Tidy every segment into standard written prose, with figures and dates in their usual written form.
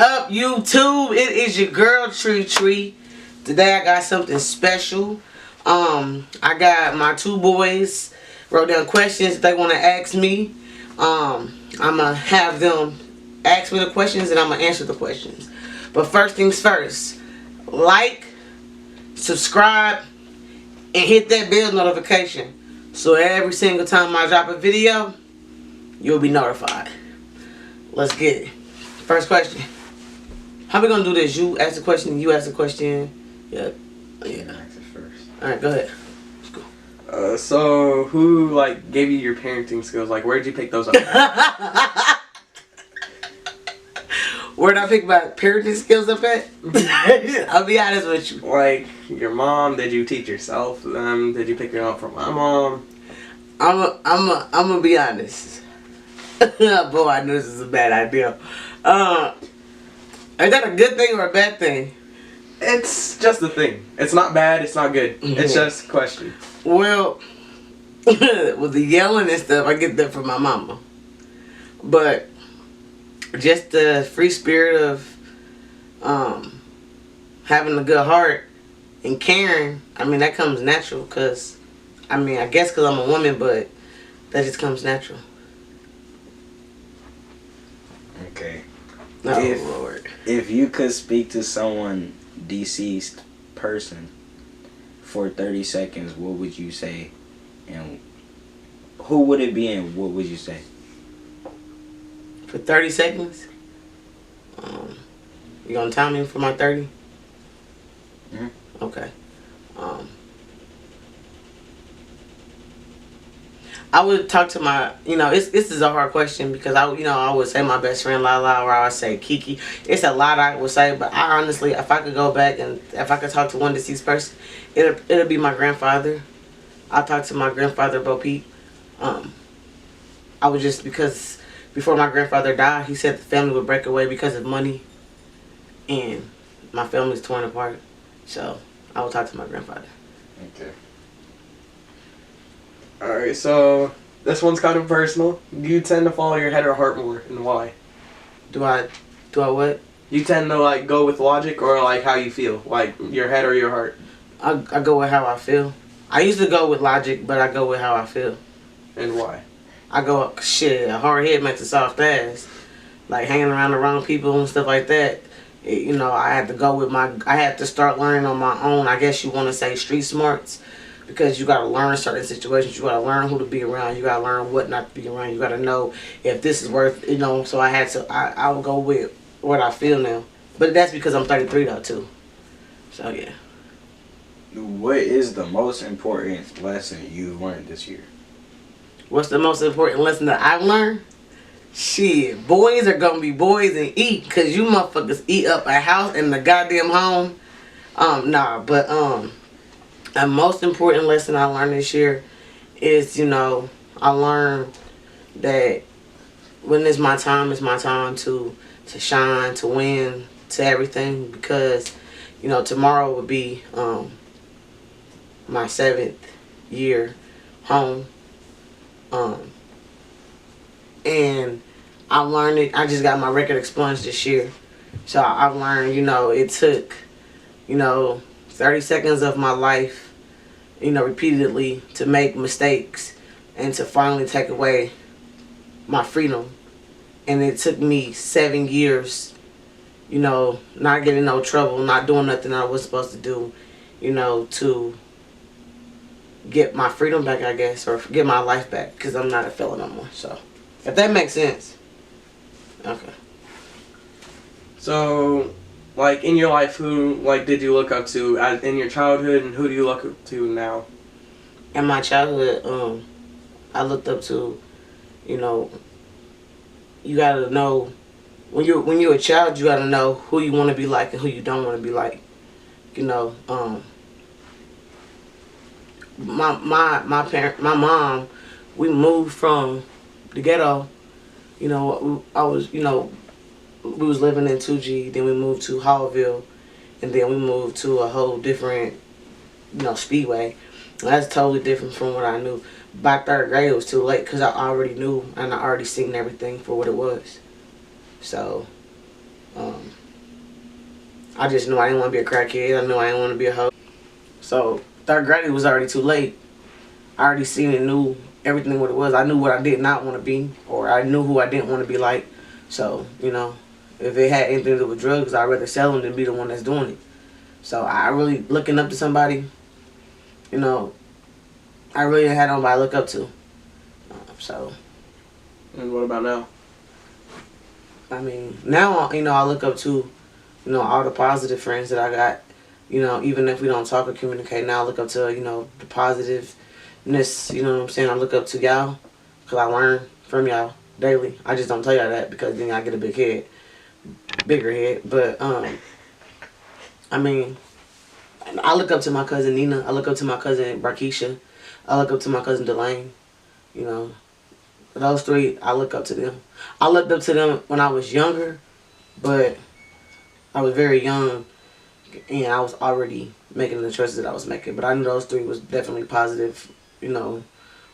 up, YouTube? It is your girl Tree. Today I got something special. I got my two boys wrote down questions they want to ask me. I'm gonna have them ask me the questions and I'm gonna answer the questions. But first things first, like, subscribe, and hit that bell notification so every single time I drop a video, you'll be notified. Let's get it. First question. How we gonna do this? You ask the question, you ask the question. Yeah. Ask it first. Alright, go ahead. Let's go. So who gave you your parenting skills? Where did you pick those up? Where'd I pick my parenting skills up at? I'll be honest with you. Your mom? Did you teach yourself them? Did you pick it up from my mom? I'm gonna be honest. Boy, I knew this is a bad idea. Is that a good thing or a bad thing? It's just a thing. It's not bad. It's not good. It's just a question. Well, with the yelling and stuff, I get that from my mama. But just the free spirit of having a good heart and caring, I mean, that comes natural because, I guess because I'm a woman, but that just comes natural. Okay. Oh, Lord. If you could speak to someone deceased person for 30 seconds, what would you say? And who would it be and what would you say? For 30 seconds? You gonna time me for my 30? Mm-hmm. Okay. I would talk to my, this is a hard question because I would say my best friend Lala, or I would say Kiki. It's a lot I would say, but I honestly, if I could go back and if I could talk to one deceased person, it'll be my grandfather. I'll talk to my grandfather, Bo Peep. I would just, because before my grandfather died, he said the family would break away because of money, and my family's torn apart. So I would talk to my grandfather. Okay. Alright, so this one's kind of personal. Do you tend to follow your head or heart more, and why? Do I what? You tend to go with logic or how you feel, your head or your heart? I go with how I feel. I used to go with logic, but I go with how I feel. And why? I go, a hard head makes a soft ass. Hanging around the wrong people and stuff like that. I had to go with I had to start learning on my own. I guess you want to say street smarts. Because you got to learn certain situations. You got to learn who to be around. You got to learn what not to be around. You got to know if this is worth, So I would go with what I feel now. But that's because I'm 33 though too. So yeah. What is the most important lesson you've learned this year? What's the most important lesson that I've learned? Shit, boys are gonna be boys and eat, cause you motherfuckers eat up a house and the goddamn home. The most important lesson I learned this year is, I learned that when it's my time to shine, to win, to everything, because, tomorrow would be my 7th year home. And I learned it. I just got my record expunged this year. So I've learned, it took, 30 seconds of my life, repeatedly to make mistakes and to finally take away my freedom. And it took me 7 years, not getting no trouble, not doing nothing I was supposed to do, to get my freedom back, I guess, or get my life back, because I'm not a felon no more. So, if that makes sense. Okay. So, in your life, who, did you look up to in your childhood, and who do you look up to now? In my childhood, I looked up to, you gotta know, when you're a child, you gotta know who you want to be like and who you don't want to be like. My mom, we moved from the ghetto. We was living in 2G, then we moved to Hallville, and then we moved to a whole different, Speedway. And that's totally different from what I knew. By 3rd grade, it was too late because I already knew and I already seen everything for what it was. So, Um, I just knew I didn't want to be a crackhead. I knew I didn't want to be a hoe. So third grade was already too late. I already seen and knew everything what it was. I knew what I did not want to be, or I knew who I didn't want to be like. So, if it had anything to do with drugs, I'd rather sell them than be the one that's doing it. So I really looking up to somebody, you know, I really didn't have nobody to look up to. So, And what about now? I mean, now, I look up to, all the positive friends that I got. Even if we don't talk or communicate, now I look up to, the positiveness, you know what I'm saying? I look up to y'all because I learn from y'all daily. I just don't tell y'all that because then I get a bigger head. But, I mean, I look up to my cousin Nina. I look up to my cousin Barkeisha. I look up to my cousin Delane. You know, those three, I look up to them. I looked up to them when I was younger, but I was very young and I was already making the choices that I was making. But I knew those three was definitely positive, role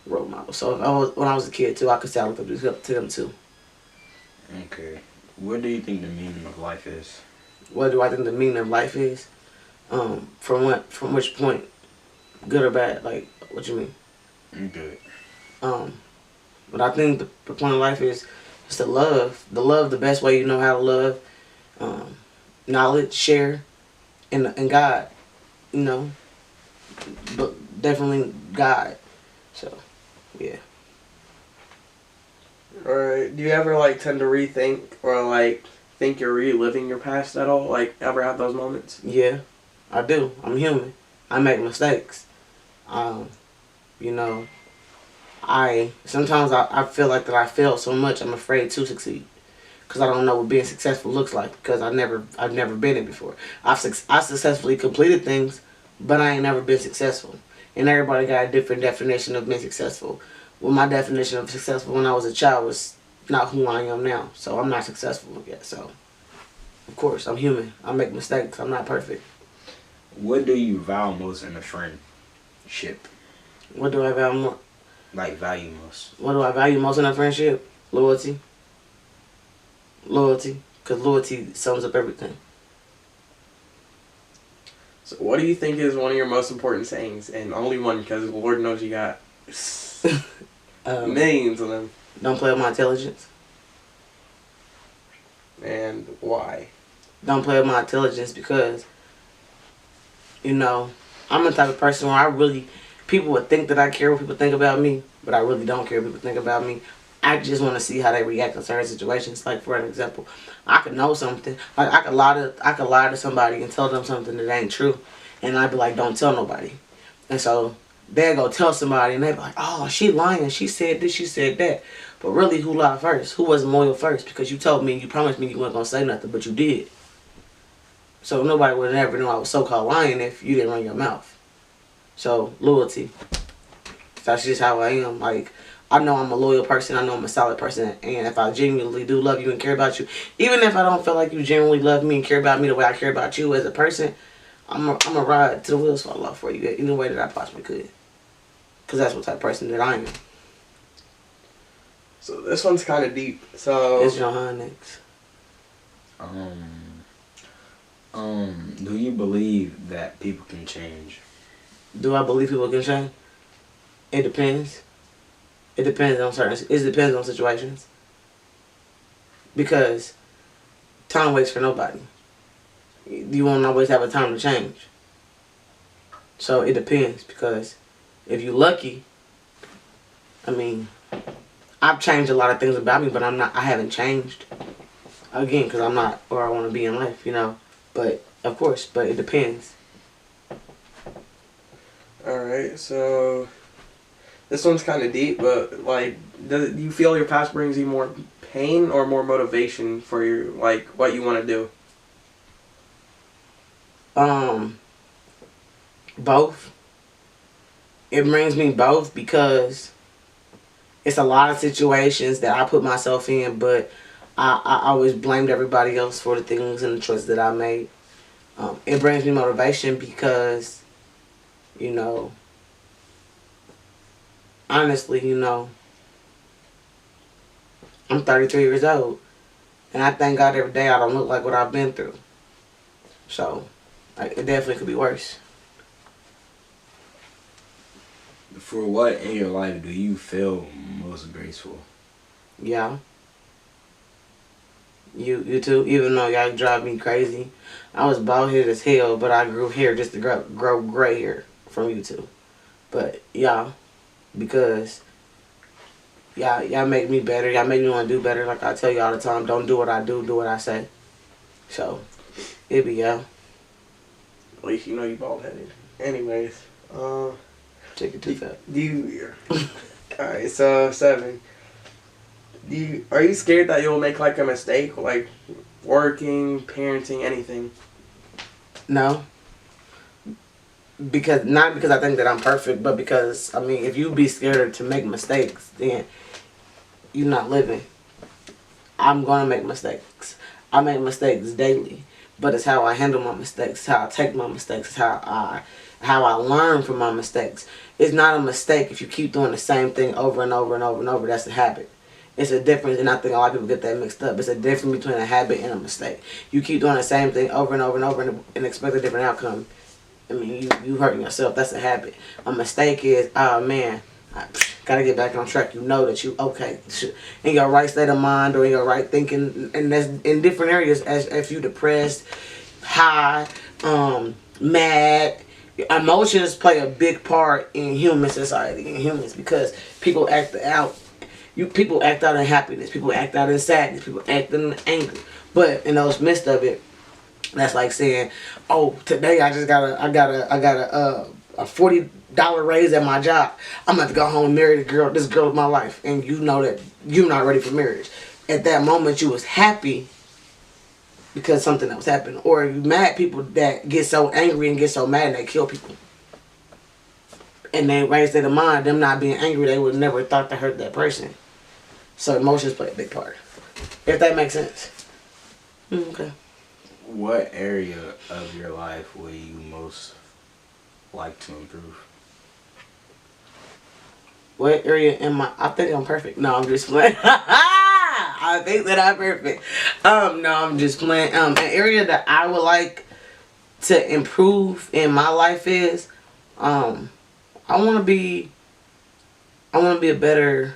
models. So when I was a kid too, I could say I looked up to them too. Okay. What do you think the meaning of life is? What do I think the meaning of life is? From which point? Good or bad? Like, what you mean? Good. But I think the point of life is to love. The best way you know how to love. Knowledge, share, and God. But definitely God. So, yeah. Or do you ever like tend to rethink or like think you're reliving your past at all? Like ever have those moments? Yeah, I do. I'm human. I make mistakes. Um, you know, sometimes I feel like that I failed so much I'm afraid to succeed because I don't know what being successful looks like because I've never been it before. I successfully completed things, but I ain't never been successful. And everybody got a different definition of being successful. Well, my definition of successful when I was a child was not who I am now. So I'm not successful yet. So of course I'm human. I make mistakes. I'm not perfect. What do you value most in a friendship? What do I value more? Like value most? What do I value most in a friendship? Loyalty. Loyalty. Because loyalty sums up everything. So what do you think is one of your most important sayings? And only one because Lord knows you got millions of them. Don't play with my intelligence. And why? Don't play with my intelligence because, I'm the type of person where people would think that I care what people think about me, but I really don't care what people think about me. I just want to see how they react in certain situations. Like for an example, I could know something. Like I could lie to somebody and tell them something that ain't true, and I'd be like, don't tell nobody. And so they'll go tell somebody, and they be like, oh, she lying. She said this. She said that. But really, who lied first? Who wasn't loyal first? Because you told me, you promised me you weren't gonna say nothing, but you did. So nobody would ever know I was so-called lying if you didn't run your mouth. So loyalty. That's just how I am. Like, I know I'm a loyal person. I know I'm a solid person. And if I genuinely do love you and care about you, even if I don't feel like you genuinely love me and care about me the way I care about you as a person, I'm a ride to the wheels fall off for you in the way that I possibly could. Because that's what type of person that I am. So this one's kind of deep. So It's Johan next. Do you believe that people can change? Do I believe people can change? It depends. It depends on situations. Because time waits for nobody. You won't always have a time to change. So it depends because if you're lucky, I've changed a lot of things about me, but I haven't changed. Again, because I'm not where I want to be in life, But, of course, it depends. alright, so this one's kind of deep, but like, do you feel your past brings you more pain or more motivation for your what you want to do? Both. It brings me both because it's a lot of situations that I put myself in, but I always blamed everybody else for the things and the choices that I made. It brings me motivation because, honestly, I'm 33 years old. And I thank God every day I don't look like what I've been through. So, like, it definitely could be worse. For what in your life do you feel most graceful? Yeah. You too? Even though y'all drive me crazy. I was bald headed as hell, but I grew hair just to grow gray hair from you two. But y'all, because y'all make me better. Y'all make me want to do better. Like I tell you all the time, don't do what I do what I say. So, it be y'all. At least you know you bald headed. Anyways, Take it too fast. do you? Alright, so 7. Are you scared that you'll make like a mistake, like working, parenting, anything? No. Not because I think that I'm perfect, but because, I mean, if you be scared to make mistakes, then you're not living. I'm going to make mistakes. I make mistakes daily, but it's how I handle my mistakes, how I take my mistakes, how I learn from my mistakes. It's not a mistake if you keep doing the same thing over and over and over and over. That's a habit. It's a difference, and I think a lot of people get that mixed up. It's a difference between a habit and a mistake. You keep doing the same thing over and over and over and expect a different outcome. I mean, you hurting yourself. That's a habit. A mistake is, oh man, I gotta get back on track. You know that you okay in your right state of mind or in your right thinking, and that's in different areas. As if you depressed, high, mad. Emotions play a big part in human society, in humans, because people act out. People act out in happiness. People act out in sadness. People act in anger. But in those midst of it, that's like saying, "Oh, today I got a $40 raise at my job. I'm gonna have to go home and marry this girl of my life." And you know that you're not ready for marriage. At that moment, you was happy because something else happened. Or you mad people that get so angry and get so mad and they kill people. And they raise their mind, them not being angry, they would never thought to hurt that person. So emotions play a big part. If that makes sense. Okay. What area of your life would you most like to improve? What area am I think I'm perfect. No, I'm just playing. I think that I'm perfect. No, I'm just playing. An area that I would like to improve in my life is, I want to be a better.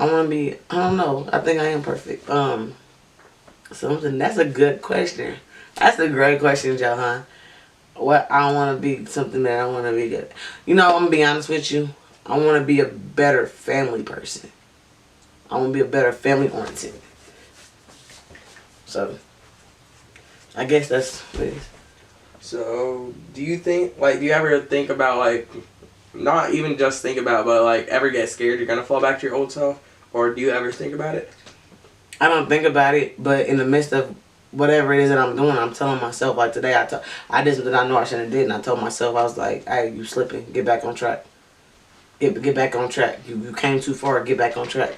I don't know. I think I am perfect. That's a good question. That's a great question, Johan. What I want to be, something that I want to be good. You know, I'm going to be honest with you. I want to be a better family person. I want to be a better family oriented. So, I guess that's what it is. So, do you ever think about, like, not even just think about, but, like, ever get scared you're going to fall back to your old self? Or do you ever think about it? I don't think about it, but in the midst of whatever it is that I'm doing, I'm telling myself, like today, I did something I know I shouldn't have did, and I told myself, I was like, hey, you slipping, get back on track. Get back on track. You came too far, get back on track.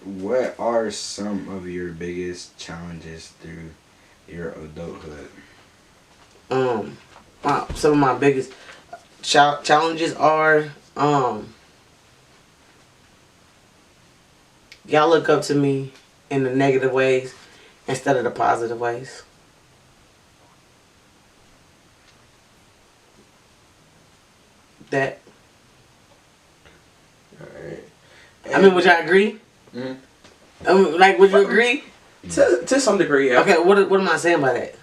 What are some of your biggest challenges through your adulthood? Some of my biggest challenges are, y'all look up to me in the negative ways instead of the positive ways. That. Alright. I mean, would y'all agree? Mm-hmm. Would you agree? To some degree, yeah. Okay, what am I saying by that?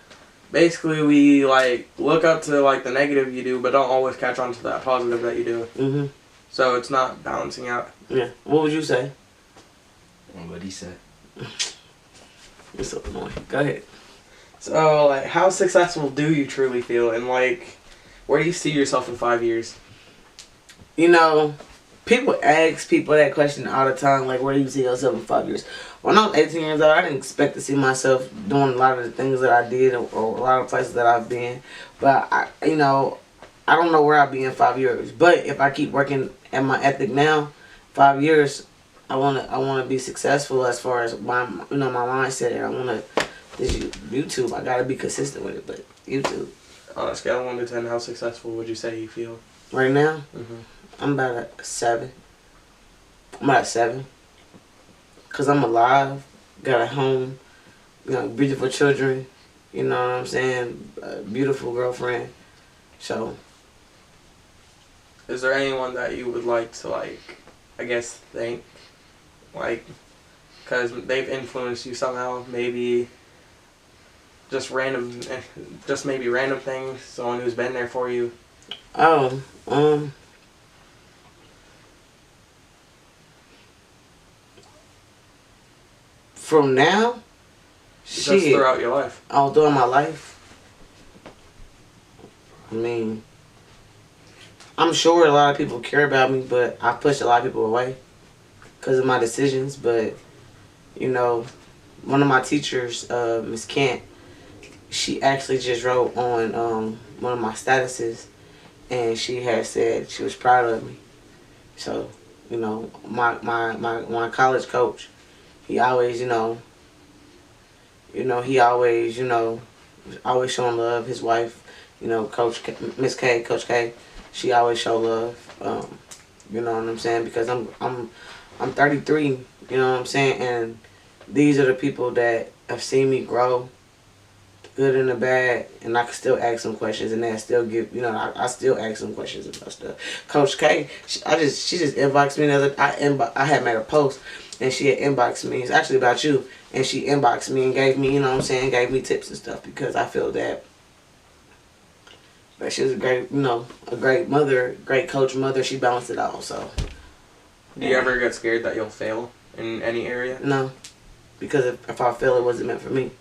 Basically, we, like, look up to, like, the negative you do, but don't always catch on to that positive that you do. Mm-hmm. So it's not balancing out. Yeah. What would you say? What he said. It's so annoying. Go ahead. So, like, how successful do you truly feel? And, like, where do you see yourself in 5 years? You know, people ask people that question all the time, like, where do you see yourself in 5 years? When I was 18 years old, I didn't expect to see myself doing a lot of the things that I did or a lot of places that I've been. But, I don't know where I'll be in 5 years. But if I keep working at my ethic now, 5 years, I wanna be successful as far as my mindset. I wanna this YouTube. I gotta be consistent with it. But YouTube On a scale of 1 to 10, how successful would you say you feel? right now, Mm-hmm. I'm about a 7. I'm about a 7. Cause I'm alive, got a home, beautiful children, you know what I'm saying, a beautiful girlfriend. So, Is there anyone that you would like to, like, I guess, thank? Like, because they've influenced you somehow, maybe just maybe random things, someone who's been there for you. oh, from now, Just shit, throughout your life. all throughout my life. I mean, I'm sure a lot of people care about me, but I pushed a lot of people away because of my decisions. But, one of my teachers, Miss Kent, she actually just wrote on one of my statuses, and she had said she was proud of me. So, my college coach, he always, always showing love. His wife, Miss K, Coach K, she always show love. You know what I'm saying? Because I'm 33. You know what I'm saying? And these are the people that have seen me grow, the good and the bad, and I can still ask them questions, and they still give. I still ask them questions about stuff. Coach K, she just inboxed me I had made a post, and she had inboxed me. It's actually about you, and she inboxed me and gave me, gave me tips and stuff because I feel that. But she was a great mother, great coach mother. She balanced it all. So. Do you ever get scared that you'll fail in any area? No, because if I fail, it wasn't meant for me.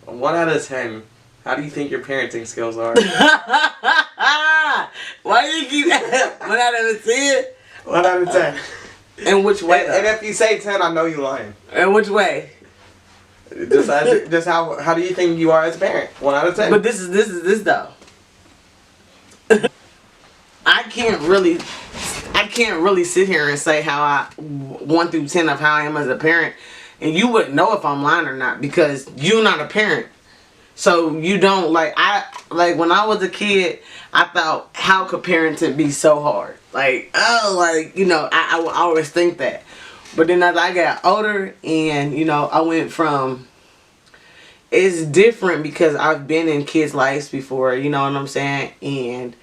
1 out of 10. How do you think your parenting skills are? Why do you keep that? 1 out of 10? 1 out of 10. In which way? And if you say 10, I know you're lying. In which way? Just how do you think you are as a parent? 1 out of 10. But this is though. I can't really sit here and say how 1 through 10 of how I am as a parent, and you wouldn't know if I'm lying or not because you're not a parent. So you don't when I was a kid, I thought, how could parenting be so hard? I always think that. But then as I got older and, I went from, it's different because I've been in kids' lives before, you know what I'm saying? And,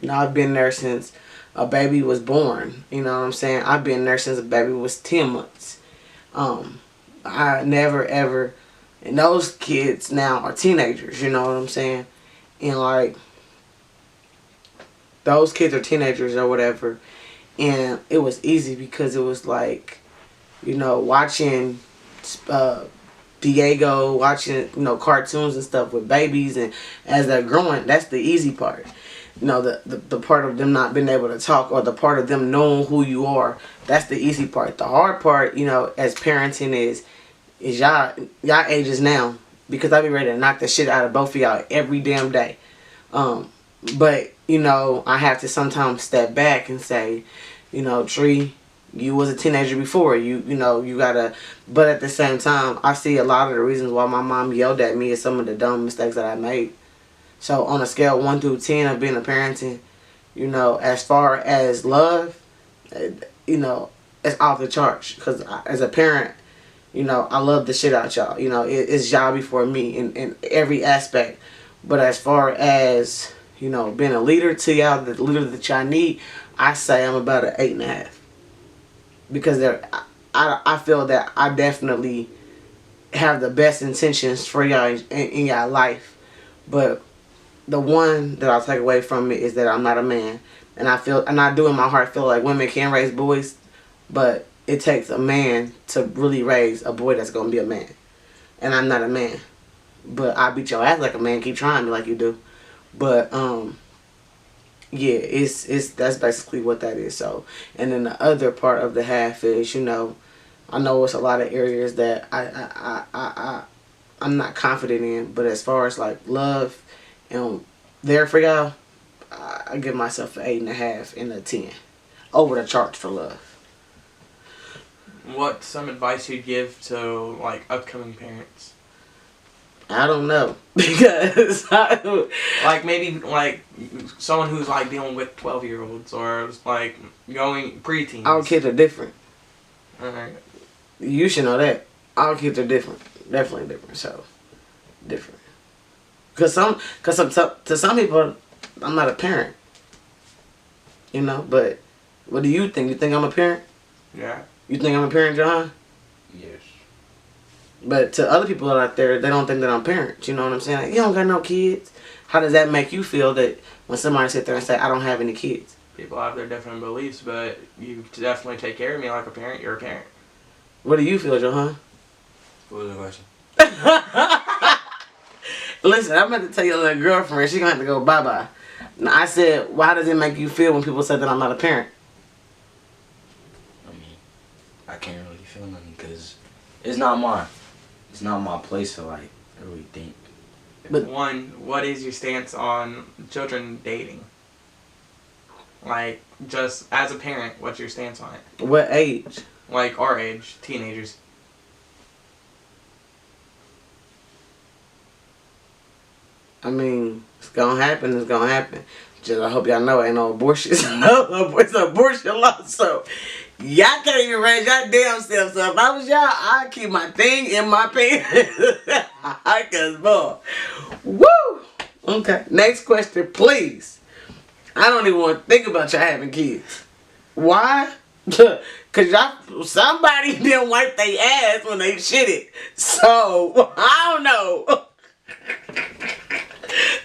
I've been there since a baby was born, you know what I'm saying? I've been there since a baby was 10 months. I never ever, and those kids now are teenagers, you know what I'm saying? And those kids are teenagers or whatever. And it was easy because it was watching Diego, watching, cartoons and stuff with babies, and as they're growing, that's the easy part. The part of them not being able to talk, or the part of them knowing who you are, that's the easy part. The hard part, as parenting is y'all ages now, because I be ready to knock the shit out of both of y'all every damn day. But, I have to sometimes step back and say, Tree, you was a teenager before. You gotta, but at the same time, I see a lot of the reasons why my mom yelled at me is some of the dumb mistakes that I made. So on a scale of 1 through 10 of being a parenting, as far as love, it's off the charts. Because as a parent, I love the shit out y'all. It's y'all before me in every aspect. But as far as, being a leader to y'all, the leader that y'all need, I say I'm about an 8.5. Because I feel that I definitely have the best intentions for y'all in y'all life. But the one that I'll take away from it is that I'm not a man. And I do in my heart feel like women can raise boys, but it takes a man to really raise a boy that's going to be a man. And I'm not a man. But I beat your ass like a man, keep trying me like you do. But, yeah, that's basically what that is. So, and then the other part of the half is, I know it's a lot of areas that I'm not confident in, but as far as love and there for y'all, I give myself an 8.5 and a 10 over the charts for love. What's some advice you'd give to upcoming parents? I don't know because Like maybe like someone who's like dealing with 12-year-olds or like going preteens. all kids are different. Alright. You should know that. All kids are different. Definitely different. So, different. Cause to some people, I'm not a parent. You know, but what do you think? You think I'm a parent? Yeah. You think I'm a parent, John? Yes. But to other people out there, they don't think that I'm parents. You know what I'm saying? Like, you don't got no kids. How does that make you feel that when somebody sit there and say, I don't have any kids? People have their different beliefs, but you definitely take care of me like a parent. You're a parent. What do you feel, Johan? What was the question? Listen, I'm about to tell your little girlfriend, she's going to have to go bye-bye. Now, I said, why does it make you feel when people say that I'm not a parent? I mean, I can't really feel nothing because it's not mine. It's not my place to like really think. But One, what is your stance on children dating? Like, just as a parent, what's your stance on it? what age? Like our age, teenagers. I mean, it's gonna happen. It's gonna happen. Just I hope y'all know ain't no abortion. It's abortion law. So y'all can't even raise your damn self. So if I was y'all, I'd keep my thing in my pants. Cause boy, woo. Okay. Next question, please. I don't even want to think about y'all having kids. Why? Cause y'all, somebody didn't wipe their ass when they shit it. So I don't know.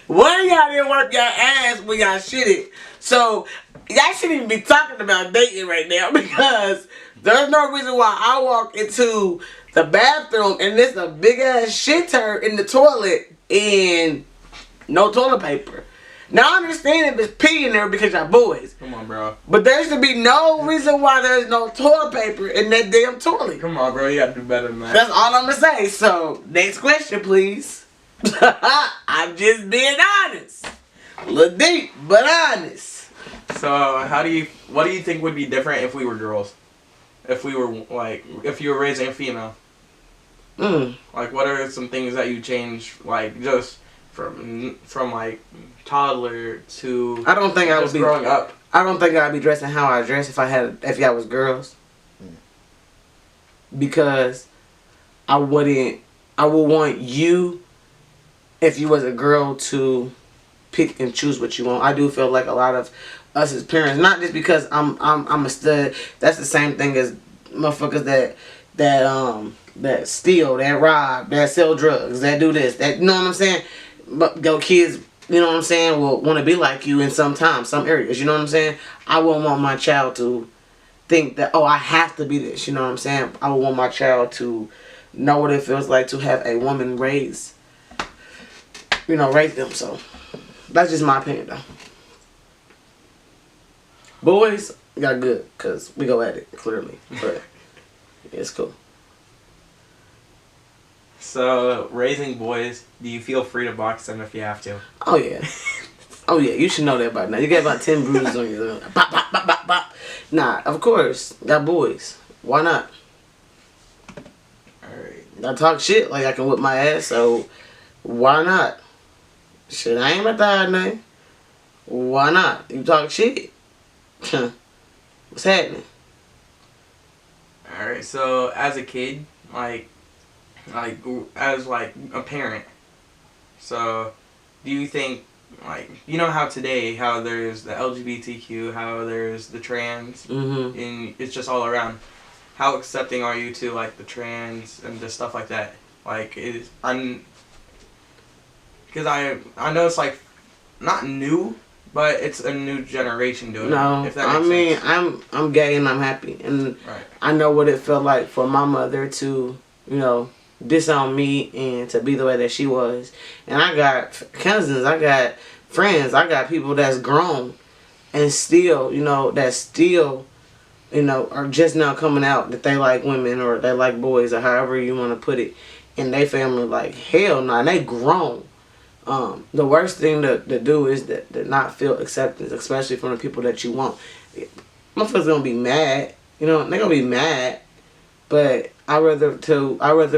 One of y'all didn't wipe your ass when y'all shit it. So y'all shouldn't even be talking about dating right now because there's no reason why I walk into the bathroom and there's a big ass shit turd in the toilet and no toilet paper. Now I understand if it's pee in there because y'all boys. Come on, bro. But there should be no reason why there's no toilet paper in that damn toilet. Come on, bro. You gotta do better than that. That's all I'm gonna say. So, next question, please. I'm just being honest. A little deep, but honest. So, what do you think would be different if we were girls? If we were, like, if you were raising a female? Like, what are some things that you change, like, just from like, toddler to I don't think I would just be growing up? I don't think I'd be dressing how I dress if y'all was girls. Because I would want you, if you was a girl, to pick and choose what you want. I do feel like a lot of us as parents, not just because I'm a stud, that's the same thing as motherfuckers that steal, that rob, that sell drugs, that do this, that, you know what I'm saying? But your kids, you know what I'm saying, will want to be like you in some areas, you know what I'm saying? I wouldn't want my child to think that, oh, I have to be this, you know what I'm saying? I would want my child to know what it feels like to have a woman raise them. So that's just my opinion, though. Boys got good because we go at it clearly, but it's cool. So, raising boys, do you feel free to box them if you have to? Oh yeah, oh yeah. You should know that by now. You got about 10 bruises on you. Bop, bop, bop, bop, bop. Nah, of course, got boys. Why not? Alright. I talk shit like I can whip my ass, so why not? Shit, I ain't about to hide nothing. Why not? You talk shit. What's happening? Alright, so as a kid, like as like a parent, so do you think, like, you know how today, how there's the LGBTQ, how there's the trans, Mm-hmm. and it's just all around. How accepting are you to, like, the trans and the stuff like that? Like, because I know it's, like, not new, but it's a new generation doing No, it, if that I makes mean, sense. I'm gay and I'm happy, and Right. I know what it felt like for my mother to, disown me and to be the way that she was. And I got cousins, I got friends, I got people that's grown and still, are just now coming out that they like women or they like boys or however you want to put it. And they family like, hell no, and they grown. The worst thing to do is to not feel acceptance, especially from the people that you want. Motherfuckers gonna be mad, they're gonna be mad, but I rather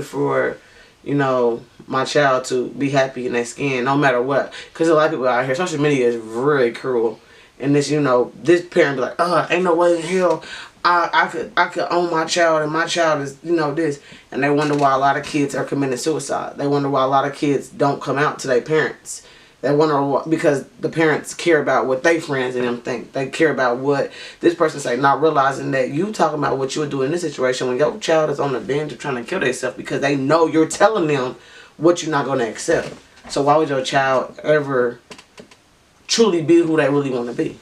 for you know, my child to be happy in their skin, no matter what. Because a lot of people out here, social media is really cruel. And this, you know, this parent be like, ain't no way in hell I could own my child, and my child is, you know, this. And they wonder why a lot of kids are committing suicide. They wonder why a lot of kids don't come out to their parents. They wonder why, because the parents care about what they friends and them think. They care about what this person say, not realizing that you talking about what you would do in this situation when your child is on the bench or trying to kill themselves because they know you're telling them what you're not going to accept. So why would your child ever truly be who they really want to be?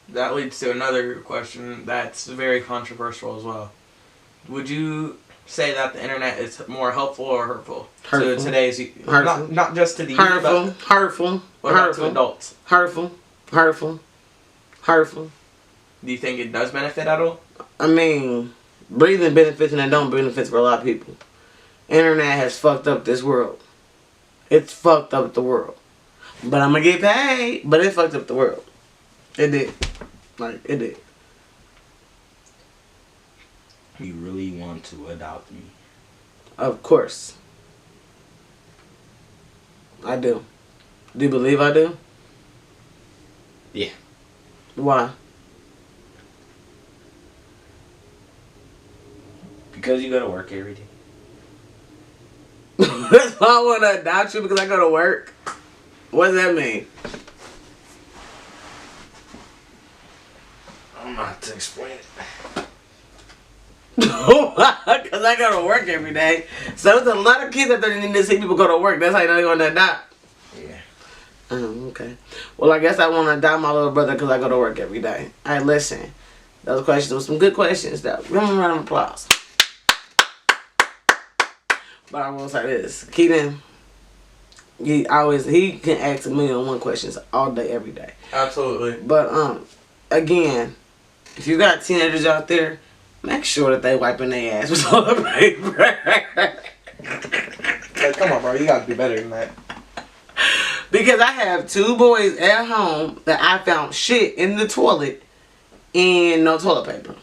That leads to another question that's very controversial as well. Would you say that the internet is more helpful or hurtful to today's Hurtful. Not just to the youth, Hurtful. but Hurtful. what about Hurtful. to adults? Hurtful. Hurtful. Hurtful. Do you think it does benefit at all? I mean, breathing benefits and it don't benefits for a lot of people. Internet has fucked up this world. It's fucked up the world. But I'm gonna get paid. But it fucked up the world. It did. Like, it did. You really want to adopt me? Of course. I do. Do you believe I do? Yeah. Why? Because you go to work every day. That's why I want to adopt you, because I go to work. What does that mean? I don't know how to explain it. Because I go to work every day. So there's a lot of kids that don't need to see people go to work. That's how they're going to adopt. Yeah. Okay. Well, I guess I want to adopt my little brother because I go to work every day. All right, listen. Those questions were some good questions, though. Give me a round of applause. But I will say this. Keaton, he can ask 1,000,001 questions all day, every day. Absolutely. But, again, if you got teenagers out there, make sure that they wiping their ass with toilet paper. Like, come on, bro. You gotta do better than that. Because I have 2 boys at home that I found shit in the toilet and no toilet paper.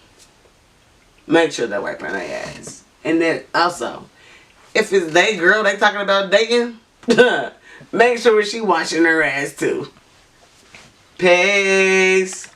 Make sure they're wiping their ass. And then also, if it's they girl they talking about dating, make sure she washing her ass too. Peace.